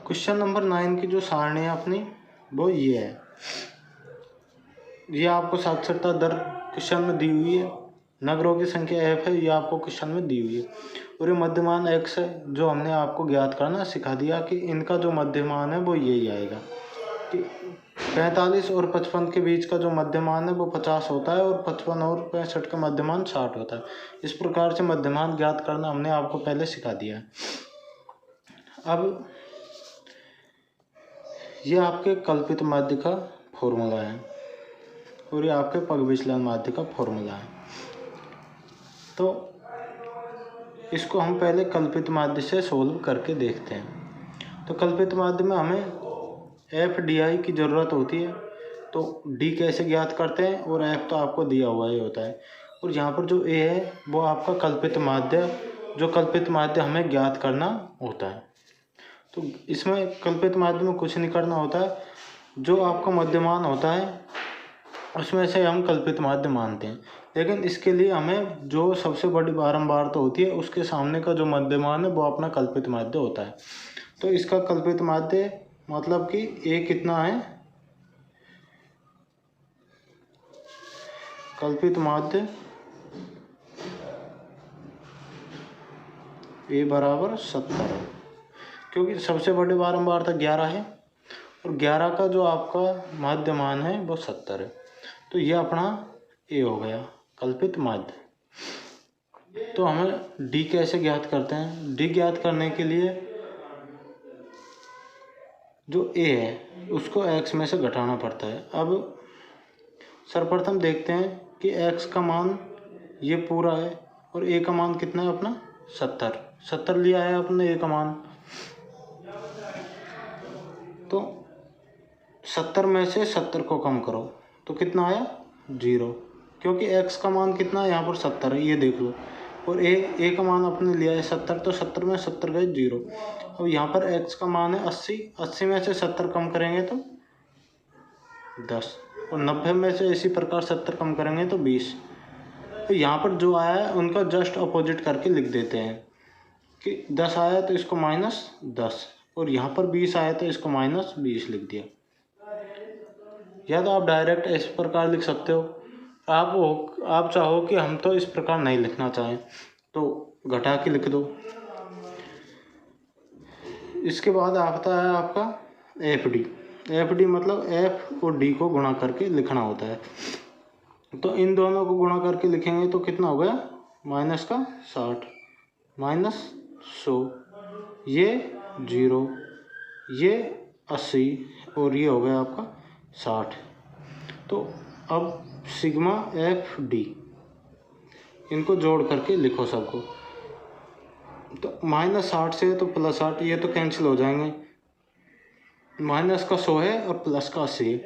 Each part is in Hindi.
क्वेश्चन नंबर 9 की जो सारणी है अपनी वो ये है। ये आपको साक्षरता दर क्वेश्चन में दी हुई है, नगरों की संख्या f है, ये आपको क्वेश्चन में दी हुई है, और ये मध्यमान x है जो हमने आपको ज्ञात करना सिखा दिया कि इनका जो मध्यमान है वो यही आएगा कि 45 और 55 के बीच का जो मध्यमान है वो 50 होता है और 55 और 65 का मध्यमान 60 होता है। इस प्रकार से मध्यमान ज्ञात करना हमने आपको पहले सिखा दिया है। अब ये आपके कल्पित माध्य का फॉर्मूला है और ये आपके पग विचलन माध्य का फॉर्मूला है। तो इसको हम पहले कल्पित माध्य से सोल्व करके देखते हैं। तो कल्पित माध्य में हमें एफ डी आई की ज़रूरत होती है। तो डी कैसे ज्ञात करते हैं, और एफ तो आपको दिया हुआ ही होता है, और यहाँ पर जो ए है वो आपका कल्पित माध्य, जो कल्पित माध्य हमें ज्ञात करना होता है। तो इसमें कल्पित माध्य में कुछ नहीं करना होता है, जो आपका मध्यमान होता है उसमें से हम कल्पित माध्य मानते हैं, लेकिन इसके लिए हमें जो सबसे बड़ी बारंबारता होती है उसके सामने का जो मध्यमान है वो अपना कल्पित माध्य होता है। तो इसका कल्पित माध्य मतलब कि ए कितना है, कल्पित माध्य ए बराबर 70 है, क्योंकि सबसे बड़ी बारंबारता 11 है और 11 का जो आपका माध्यमान है वो 70 है। तो ये अपना ए हो गया कल्पित माध्य। तो हमें डी कैसे ज्ञात करते हैं, डी ज्ञात करने के लिए जो ए है उसको एक्स में से घटाना पड़ता है। अब सर्वप्रथम देखते हैं कि एक्स का मान ये पूरा है और ए का मान कितना है अपना 70 लिया है अपने ए का मान। तो 70 में से 70 को कम करो तो कितना आया 0, क्योंकि x का मान कितना है यहाँ पर 70 है, ये देख लो, और a का मान अपने लिया है 70, तो 70 में 70 गए 0। अब यहाँ पर x का मान है 80 में से 70 कम करेंगे तो 10, और 90 में से इसी प्रकार 70 कम करेंगे तो 20। तो यहाँ पर जो आया है उनका जस्ट अपोजिट करके लिख देते हैं कि 10 आया तो इसको -10, और यहाँ पर 20 आया तो इसको -20 लिख दिया। या तो आप डायरेक्ट इस प्रकार लिख सकते हो, आप चाहो कि हम तो इस प्रकार नहीं लिखना चाहें तो घटा के लिख दो। इसके बाद आता है आपका एफ डी मतलब एफ और डी को गुणा करके लिखना होता है। तो इन दोनों को गुणा करके लिखेंगे तो कितना हो गया -60 -100, ये 0, ये 80 और ये हो गया आपका 60। तो अब सिग्मा एफ डी इनको जोड़ करके लिखो सबको। तो -60 से तो +60, ये तो कैंसिल हो जाएंगे, माइनस का 100 है और प्लस का 80 है,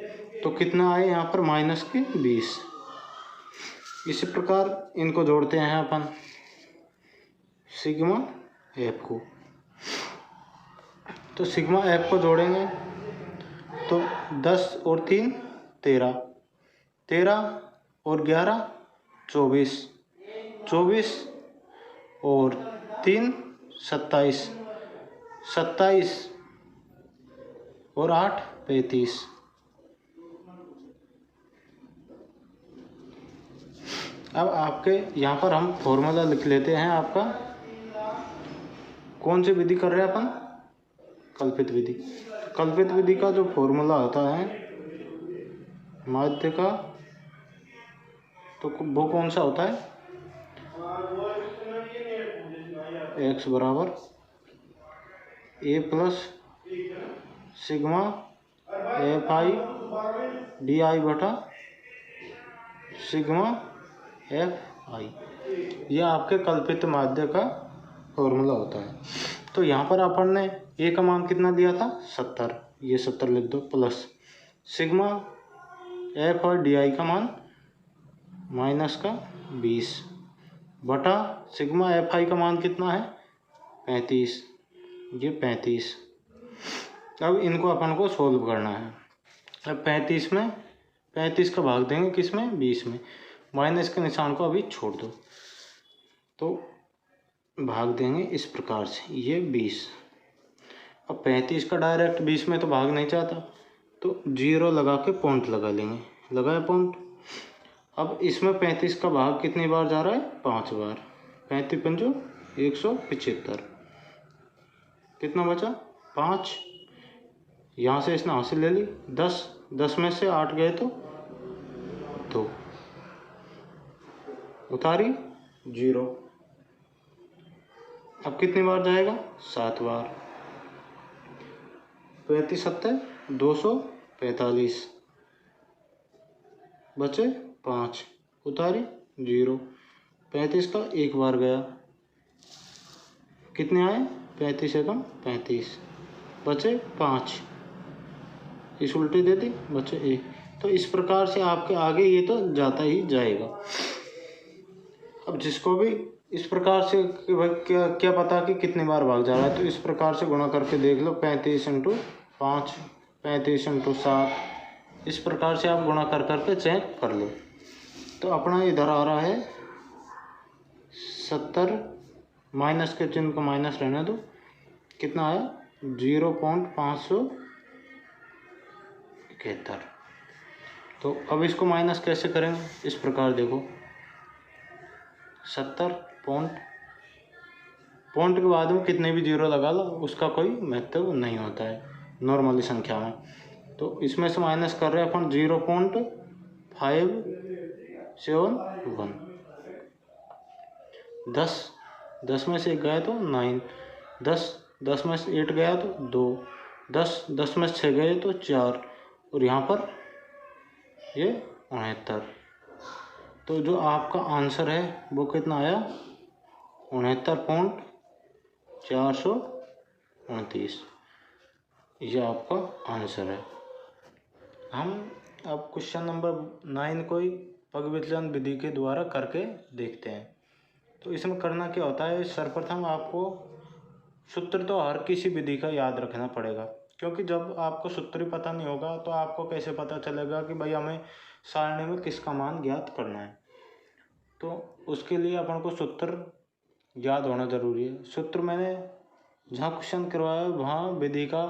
तो कितना आए यहाँ पर -20। इसी प्रकार इनको जोड़ते हैं अपन सिग्मा एफ को। तो सिग्मा एफ को जोड़ेंगे तो 10 और 3 13, 13 और 11 24, 24 और 3 27, 27 और 8 35। अब आपके यहाँ पर हम फॉर्मूला लिख लेते हैं। आपका कौन सी विधि कर रहे हैं अपन, कल्पित विधि। कल्पित विधि का जो फॉर्मूला होता है माध्य का, तो वो कौन सा होता है, x बराबर a plus sigma F I D I बटा सिग्मा एफ आई, यह आपके कल्पित माध्य का फॉर्मूला होता है। तो यहाँ पर अपन ने a का मान कितना दिया था 70, ये 70 लिख दो, प्लस सिग्मा एफ और डी आई का मान -20 बटा सिग्मा एफ आई का मान कितना है 35, ये 35। अब इनको अपन को सोल्व करना है। अब 35 का भाग देंगे किस में 20 में, माइनस के निशान को अभी छोड़ दो, तो भाग देंगे इस प्रकार से, ये 20 अब 35 का डायरेक्ट 20 में तो भाग नहीं चाहता, तो 0 लगा के पॉइंट लगा लेंगे। लगाया पॉइंट। अब इसमें 35 का भाग कितनी बार जा रहा है? 5 बार। 35 पंजो 175। कितना बचा? 5। यहाँ से इसने हासिल ले ली। 10 में से 8 गए तो 2, उतारी 0। अब कितनी बार जाएगा? 7 बार। 35 7 245, बचे 5, उतारी 0। 35 का एक बार गया, कितने आए? 35 एकम 35, बचे 5, इस उल्टी दे दी, बचे 1। तो इस प्रकार से आपके आगे ये तो जाता ही जाएगा। अब जिसको भी इस प्रकार से कि भाई क्या पता कि कितनी बार भाग जा रहा है, तो इस प्रकार से गुणा करके देख लो। 35 × 5, 35 × 7, इस प्रकार से आप गुणा कर करके चेक कर लो। तो अपना इधर आ रहा है 70, माइनस के चिन्ह को माइनस रहने दो। कितना आया? 0.571। तो अब इसको माइनस कैसे करेंगे? इस प्रकार देखो, 70 पॉइंट के बाद में कितने भी 0 लगा लो, उसका कोई महत्व नहीं होता है नॉर्मली संख्या में। तो इसमें से माइनस कर रहे हैं अपन 0.571। 10 में से 1 गया तो 9, 10 में से 8 गया तो 2, 10 में से 6 गए तो 4, और यहाँ पर ये 69। तो जो आपका आंसर है वो कितना आया? 69.429। ये आपका आंसर है। हम अब क्वेश्चन नंबर 9 को ही पग विचलन विधि के द्वारा करके देखते हैं। तो इसमें करना क्या होता है? सर्वप्रथम आपको सूत्र तो हर किसी विधि का याद रखना पड़ेगा, क्योंकि जब आपको सूत्र ही पता नहीं होगा तो आपको कैसे पता चलेगा कि भाई हमें सारणी में किसका मान ज्ञात करना है। तो उसके लिए अपन को सूत्र याद होना ज़रूरी है। सूत्र मैंने जहाँ क्वेश्चन करवाया वहाँ विधि का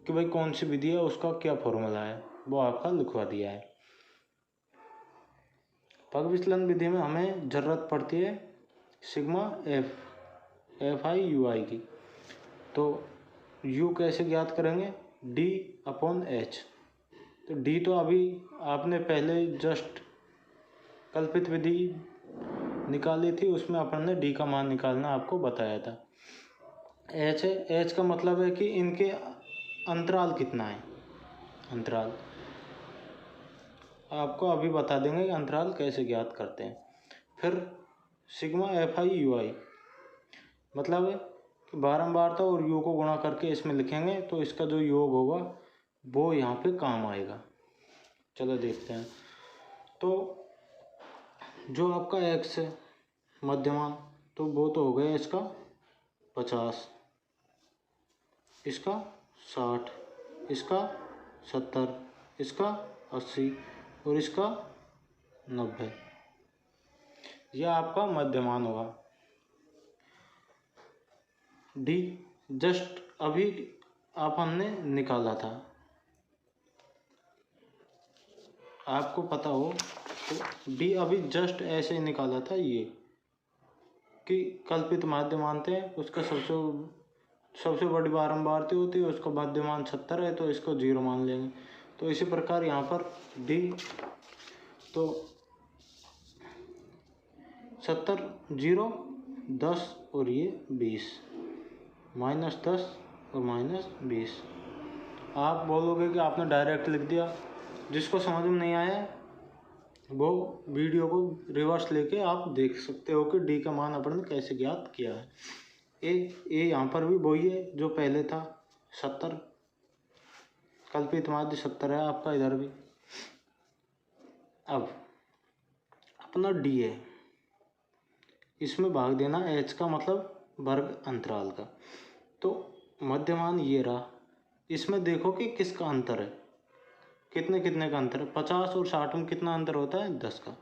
कि भाई कौन सी विधि है, उसका क्या फॉर्मूला है, वो आपका लिखवा दिया है। पग विचलन विधि में हमें ज़रूरत पड़ती है सिग्मा FI UI की। तो U कैसे ज्ञात करेंगे? D/H। तो D तो अभी आपने पहले जस्ट कल्पित विधि निकाली थी, उसमें अपन ने D का मान निकालना आपको बताया था। H है, H का मतलब है कि इनके अंतराल कितना है। अंतराल आपको अभी बता देंगे कि अंतराल कैसे ज्ञात करते हैं। फिर सिग्मा FI UI मतलब है कि बारंबार तो और U को गुणा करके इसमें लिखेंगे तो इसका जो योग होगा वो यहाँ पे काम आएगा। चलो देखते हैं। तो जो आपका x है मध्यमान, तो वो तो हो गया इसका 50, इसका 60, इसका 70, इसका 80 और इसका 90। यह आपका मध्यमान होगा। D जस्ट अभी आप हमने निकाला था, आपको पता हो तो D अभी जस्ट ऐसे ही निकाला था ये कि कल्पित माध्य मानते हैं, उसका सबसे बड़ी बारंबारती होती है, उसका मध्यमान 70 है तो इसको 0 मान लेंगे। तो इसी प्रकार यहाँ पर D तो 70 0 10 और ये 20, -10 और -20। आप बोलोगे कि आपने डायरेक्ट लिख दिया। जिसको समझ में नहीं आया वो वीडियो को रिवर्स लेके आप देख सकते हो कि D का मान अपन ने कैसे ज्ञात किया है। ए यहाँ पर भी वही है जो पहले था 70, कल्पित माध्य 70 है आपका इधर भी। अब अपना D है, इसमें भाग देना H का मतलब वर्ग अंतराल का। तो मध्यमान ये रहा, इसमें देखो कि किसका अंतर है, कितने कितने का अंतर है। 50 और 60 में कितना अंतर होता है? 10 का।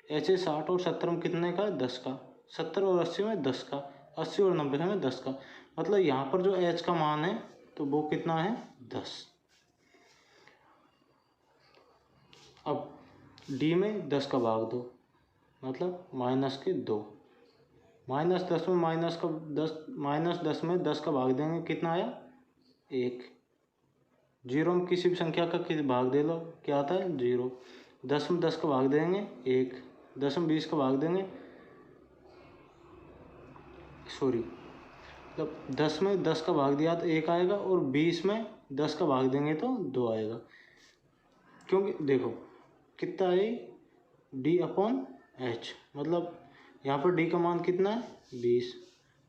ऐसे 60 और 70 में कितने का? 10 का। 70 और 80 में 10 का। 80 और 90 में 10 का। मतलब यहाँ पर जो h का मान है तो वो कितना है 10। अब d में 10 का भाग दो मतलब -2। -10 में -10 में 10 का भाग देंगे कितना आया 1। 0 में किसी भी संख्या का भाग दे लो क्या आता है 0। 10 में 10 का भाग देंगे 1। 10 में 20 का भाग देंगे मतलब 10 में 10 का भाग दिया तो 1 आएगा और 20 में 10 का भाग देंगे तो 2 आएगा। क्योंकि देखो कितना है d/h मतलब यहाँ पर d का मान कितना है 20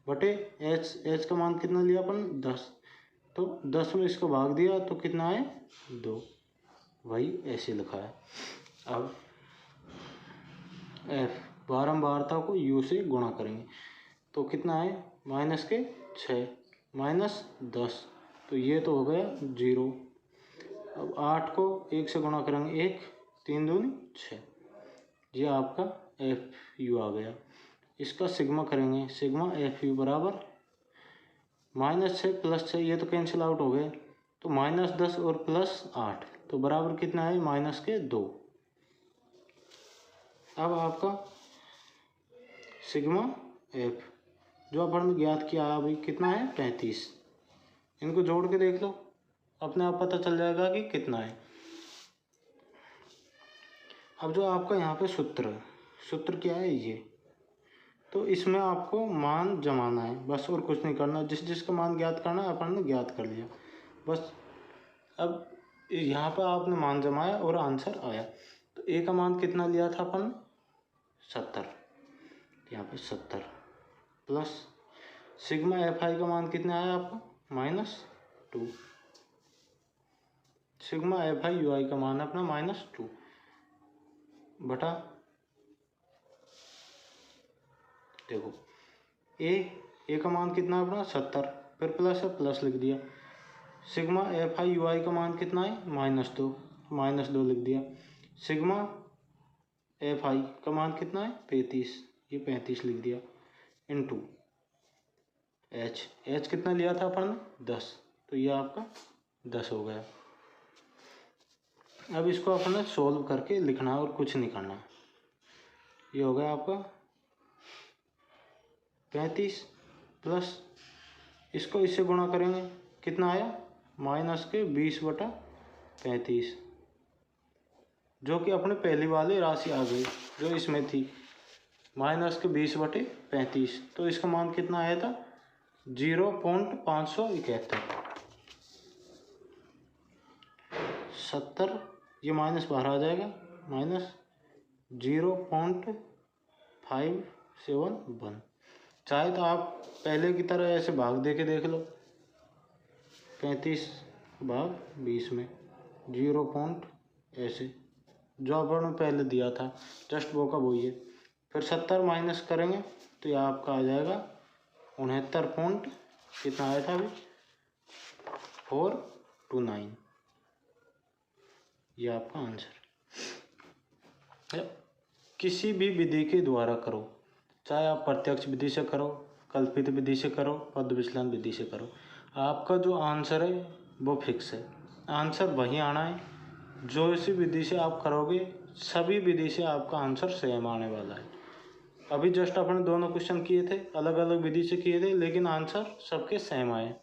बटे h का मान कितना लिया अपन 10। तो 10 में इसको भाग दिया तो कितना है 2। वही ऐसे लिखा है। अब f बारंबारता को u से गुणा करेंगे तो कितना है -6 -10 तो ये तो हो गया 0। अब 8 को 1 से गुणा करेंगे 1 3 दूनी 6 ये आपका FU आ गया। इसका सिग्मा करेंगे सिग्मा FU बराबर -6 + 6 ये तो कैंसिल आउट हो गए तो -10 और +8 तो बराबर कितना है -2। अब आपका सिग्मा F जो अपन ने ज्ञात किया अभी कितना है 35। इनको जोड़ के देख लो अपने आप पता चल जाएगा कि कितना है। अब जो आपका यहाँ पे सूत्र क्या है ये तो इसमें आपको मान जमाना है बस और कुछ नहीं करना। जिसका मान ज्ञात करना है अपन ने ज्ञात कर लिया बस। अब यहाँ पर आपने मान जमाया और आंसर आया। तो ए का मान कितना लिया था अपन 70 यहाँ पे 70 प्लस सिग्मा FI का मान कितना आया आपका -2 सिग्मा FI UI का मान अपना -2 बटा देखो ए का मान कितना अपना 70 फिर प्लस लिख दिया। सिग्मा FI UI का मान कितना है -2 लिख दिया। सिग्मा FI का मान कितना है 35 ये 35 लिख दिया इनटू H कितना लिया था अपन ने 10 तो ये आपका 10 हो गया। अब इसको अपन ने सोल्व करके लिखना है और कुछ नहीं करना। ये हो गया आपका 35 प्लस इसको इससे गुणा करेंगे कितना आया -20/35 जो कि अपने पहली वाली राशि आ गई जो इसमें थी -20/35 तो इसका मान कितना आया था 0.571। 70 ये माइनस बाहर आ जाएगा -0.571। चाहे तो आप पहले की तरह ऐसे भाग दे के देख लो 35/20 में 0. ऐसे जो अपन ने पहले दिया था जस्ट वो का वही है। फिर 70 माइनस करेंगे तो ये आपका आ जाएगा 69 कितना आया था अभी 429 ये आपका आंसर। किसी भी विधि के द्वारा करो चाहे आप प्रत्यक्ष विधि से करो कल्पित विधि से करो पद विचलन विधि से करो आपका जो आंसर है वो फिक्स है। आंसर वही आना है जो इसी विधि से आप करोगे सभी विधि से आपका आंसर सेम आने वाला है। अभी जस्ट अपने दोनों क्वेश्चन किए थे अलग अलग विधि से किए थे लेकिन आंसर सबके सेम आए।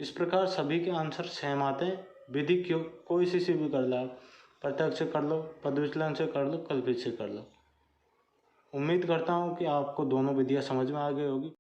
इस प्रकार सभी के आंसर सेम आते हैं। विधि क्यों कोई सी भी कर लो आप प्रत्यक्ष से कर लो पद विचलन से कर लो कल्पित से कर लो। उम्मीद करता हूँ कि आपको दोनों विधियाँ समझ में आ गई होगी।